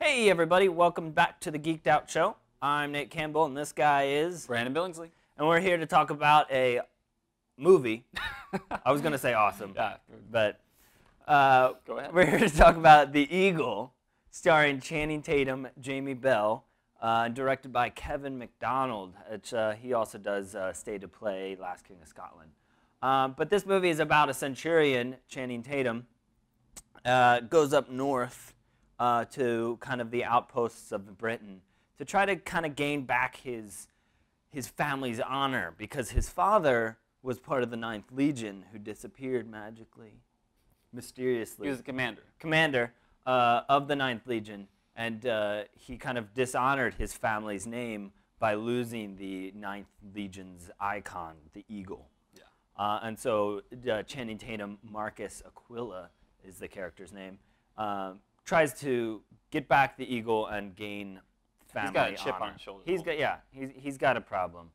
Hey everybody, welcome back to the Geeked Out Show. I'm Nate Campbell and this guy is Brandon Billingsley. And we're here to talk about a movie. I was going to say awesome, Yeah. but Go ahead. we're here to talk about The Eagle, starring Channing Tatum, Jamie Bell, directed by Kevin MacDonald, which he also does Stay to Play, Last King of Scotland. But this movie is about a centurion, Channing Tatum, goes up north to kind of the outposts of Britain to try to kind of gain back his family's honor, because his father was part of the 9th Legion who disappeared magically, mysteriously. He was the commander. Commander of the 9th Legion, and he kind of dishonored his family's name by losing the 9th Legion's icon, the Eagle. Yeah. And so Channing Tatum, Marcus Aquila is the character's name, tries to get back the Eagle and gain family honor. He's got a chip on his shoulder. He's got a problem.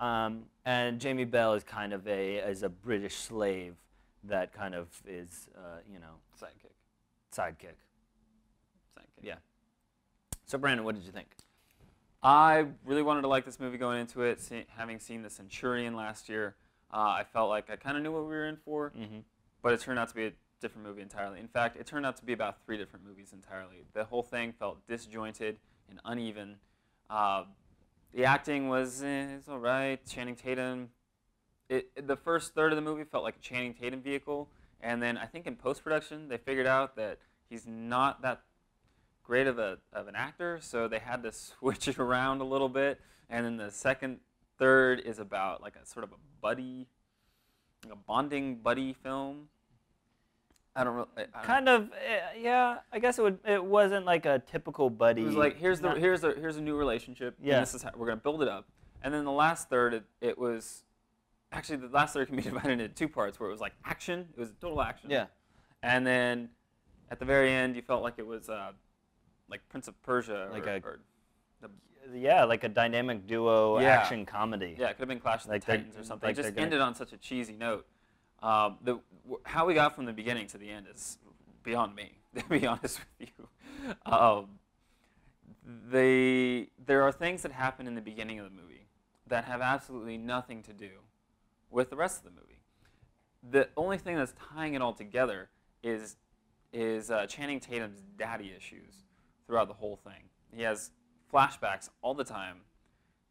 And Jamie Bell is kind of a British slave that kind of is, sidekick. Yeah. So Brandon, what did you think? I really wanted to like this movie going into it. Having seen The Centurion last year, I felt like I kind of knew what we were in for, but it turned out to be a different movie entirely. In fact, it turned out to be about 3 different movies entirely. The whole thing felt disjointed and uneven. The acting was it's all right. Channing Tatum. The first third of the movie felt like a Channing Tatum vehicle, and then I think in post-production they figured out that he's not that great of an actor, so they had to switch it around a little bit. And then the second third is about like a sort of a buddy, like a bonding buddy film. Yeah. I guess it wasn't like a typical buddy. It was like here's a new relationship. Yeah. And this is how we're gonna build it up. And then the last third, it was actually the last third can be divided into 2 parts, where it was like action. It was total action. Yeah. And then at the very end, you felt like it was like Prince of Persia, like a dynamic duo action comedy. Yeah, it could have been Clash of the Titans or something. Like it just ended on such a cheesy note. How we got from the beginning to the end is beyond me, to be honest with you. There are things that happen in the beginning of the movie that have absolutely nothing to do with the rest of the movie. The only thing that's tying it all together is Channing Tatum's daddy issues throughout the whole thing. He has flashbacks all the time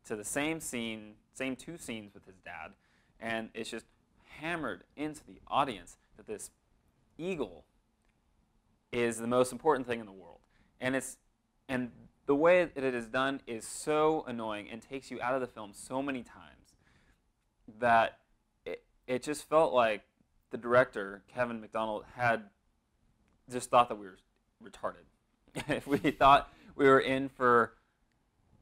to the same 2 scenes with his dad, and it's just hammered into the audience that this eagle is the most important thing in the world. And the way that it is done is so annoying and takes you out of the film so many times that it just felt like the director, Kevin MacDonald, had just thought that we were retarded. If we thought we were in for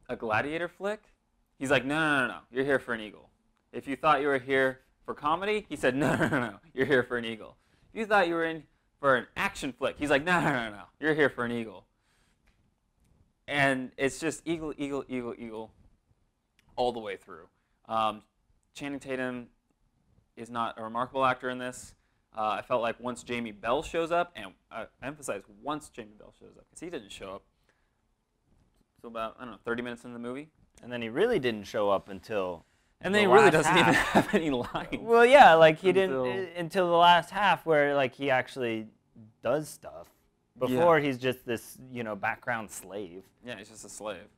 a gladiator flick, he's like, no, you're here for an eagle. If you thought you were here for comedy, he said, no, you're here for an eagle. If you thought you were in for an action flick, he's like, no, you're here for an eagle. And it's just eagle, eagle, eagle, eagle all the way through. Channing Tatum is not a remarkable actor in this. I felt like once Jamie Bell shows up, and I emphasize once Jamie Bell shows up, because he didn't show up until about, 30 minutes into the movie. And then he really didn't show up until And then he really doesn't even have any lines. Well, yeah, like he didn't until the last half, where like he actually does stuff. Before he's just this, background slave. Yeah, he's just a slave.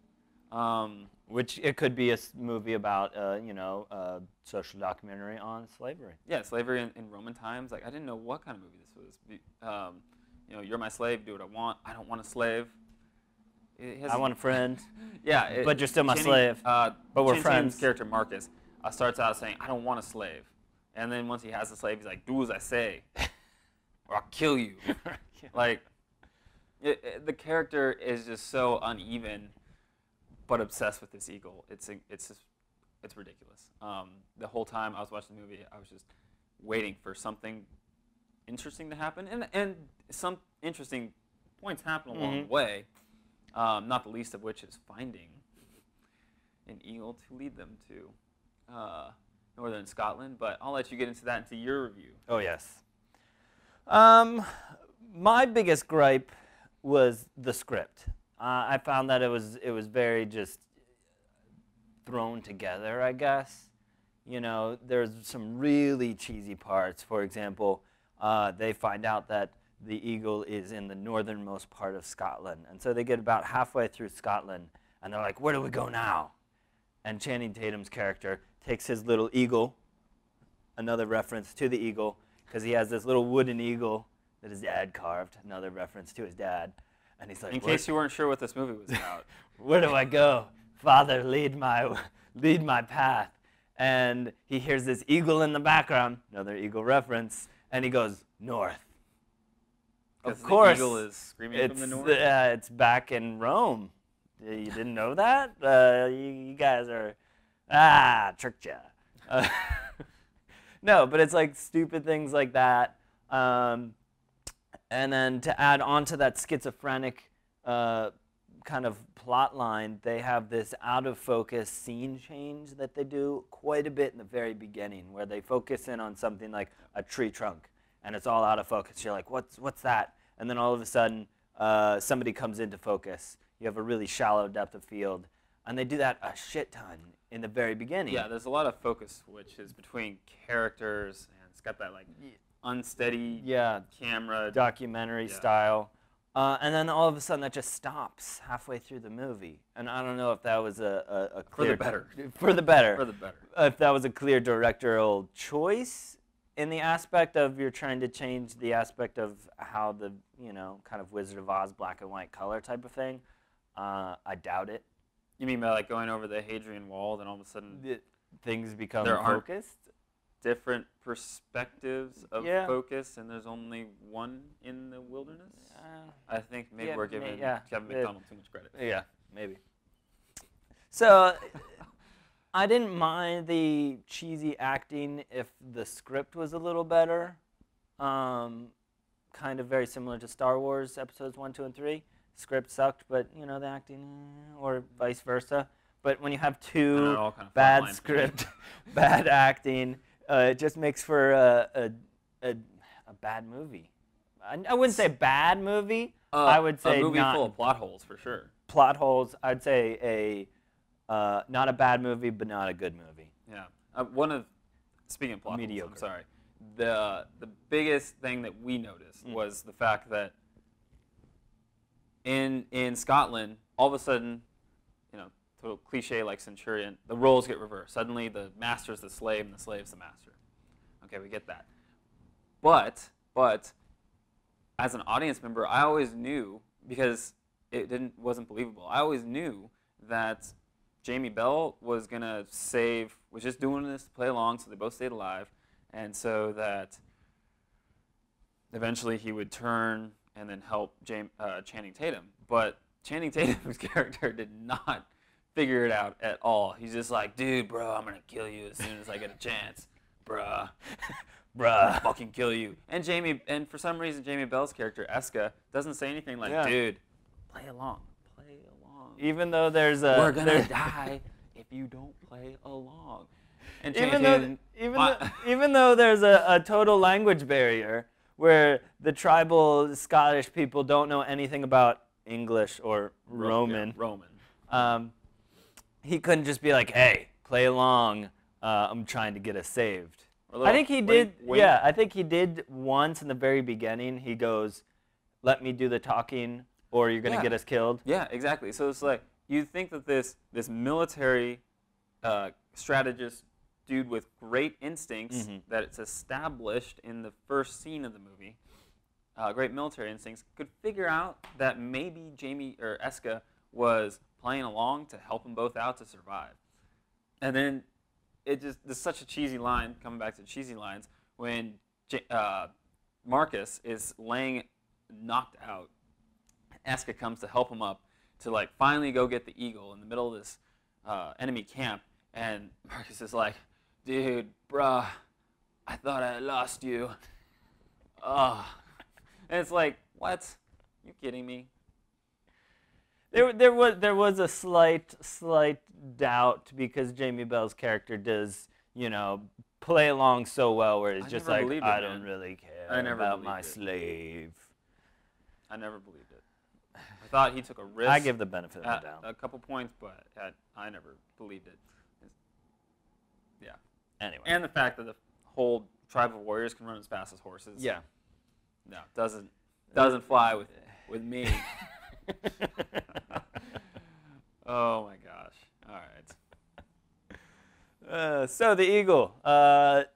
Which it could be a movie about, a social documentary on slavery. Yeah, slavery in Roman times. Like I didn't know what kind of movie this was. You're my slave. Do what I want. I don't want a slave. I want a friend. Yeah, but you're still my slave. But we're friends. Character Marcus starts out saying, "I don't want a slave," and then once he has a slave, he's like, "Do as I say, or I'll kill you." Like, the character is just so uneven, but obsessed with this eagle. It's ridiculous. The whole time I was watching the movie, I was just waiting for something interesting to happen, and some interesting points happen along the way. Not the least of which is finding an eagle to lead them to northern Scotland. But I'll let you get into that into your review. Oh yes. My biggest gripe was the script. I found that it was very just thrown together, I guess. You know, there's some really cheesy parts. For example, they find out that the eagle is in the northernmost part of Scotland. And so they get about halfway through Scotland, and they're like, where do we go now? And Channing Tatum's character takes his little eagle, another reference to the eagle, because he has this little wooden eagle that his dad carved, another reference to his dad. And he's like, in case you weren't sure what this movie was about. Where do I go? Father, lead my path. And he hears this eagle in the background, another eagle reference, and he goes, north. Of course, the eagle is screaming from the north. It's back in Rome. You didn't know that? You guys are, tricked ya. No, but it's like stupid things like that. And then to add on to that schizophrenic kind of plot line, they have this out of focus scene change that they do quite a bit in the very beginning, where they focus in on something like a tree trunk, and it's all out of focus. You're like, what's that? And then all of a sudden, somebody comes into focus. You have a really shallow depth of field, and they do that a shit ton in the very beginning. Yeah, there's a lot of focus switches between characters, and it's got that like unsteady camera documentary style. And then all of a sudden that just stops halfway through the movie. And I don't know if that was a clear... For the better. For the better. For the better. If that was a clear directorial choice in the aspect of you're trying to change the aspect of how the, kind of Wizard of Oz black and white color type of thing. I doubt it. You mean by like going over the Hadrian Wall, then all of a sudden... things become there focused? Different perspectives of focus, and there's only one in the wilderness? I think maybe we're giving Kevin McDonald too much credit. Yeah, maybe. So I didn't mind the cheesy acting if the script was a little better. Kind of very similar to Star Wars Episodes 1, 2, and 3. Script sucked, but, the acting, or vice versa. But when you have two bad script, bad acting, it just makes for a bad movie. I wouldn't say bad movie. I would say a movie not full of plot holes for sure. Plot holes. I'd say not a bad movie, but not a good movie. Yeah. Speaking of plot mediocre. holes, I'm sorry. The biggest thing that we noticed was the fact that in Scotland, all of a sudden, total cliche like Centurion, the roles get reversed. Suddenly the master's the slave and the slave's the master. Okay, we get that. But as an audience member, I always knew, because it wasn't believable, I always knew that Jamie Bell was just doing this to play along so they both stayed alive, and so that eventually he would turn and then help Channing Tatum. But Channing Tatum's character did not figure it out at all. He's just like, dude, bro, I'm going to kill you as soon as I get a chance. Bruh. Bruh. Fucking kill you. And for some reason, Jamie Bell's character, Eska, doesn't say anything like, dude, play along. Play along. Even though there's a... We're going to die if you don't play along. And even though there's a total language barrier where the tribal Scottish people don't know anything about English or Roman. He couldn't just be like, hey, play along. I'm trying to get us saved. I think he did. Yeah, I think he did once in the very beginning. He goes, let me do the talking or you're going to get us killed. Yeah, exactly. So it's like, you'd think that this military strategist dude with great instincts that it's established in the first scene of the movie, great military instincts, could figure out that maybe Jamie or Eska was playing along to help them both out to survive. And then there's such a cheesy line, coming back to cheesy lines, when Marcus is laying knocked out. Eska comes to help him up to like finally go get the eagle in the middle of this enemy camp, and Marcus is like, dude, bruh, I thought I lost you. And it's like, what? You kidding me? There was a slight doubt because Jamie Bell's character does, play along so well where it's just like, I don't really care about my slave. I never believed it. thought he took a risk. I give the benefit of the at doubt. a couple points, but I never believed it. Yeah. Anyway. And the fact that the whole tribe of warriors can run as fast as horses. Yeah. No, doesn't fly with me. Oh my gosh. All right. So the Eagle, out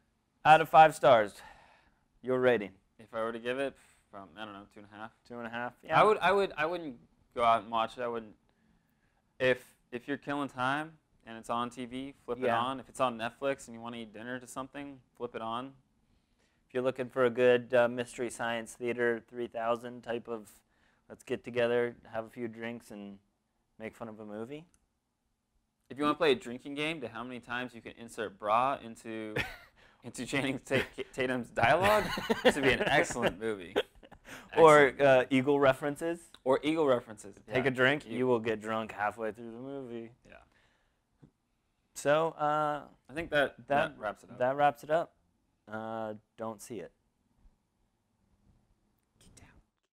of 5 stars, your rating? If I were to give it from, I don't know, 2.5. 2.5. Yeah. I wouldn't go out and watch it. I wouldn't. If you're killing time and it's on TV, flip it on. If it's on Netflix and you want to eat dinner to something, flip it on. If you're looking for a good Mystery Science Theater 3000 type of, let's get together, have a few drinks, and make fun of a movie. If you want to play a drinking game to how many times you can insert bra into Channing Tatum's dialogue, this would be an excellent movie. Or Eagle references. Or Eagle references. Take a drink, you will get drunk halfway through the movie. Yeah. So I think that wraps it up. That wraps it up. Don't see it.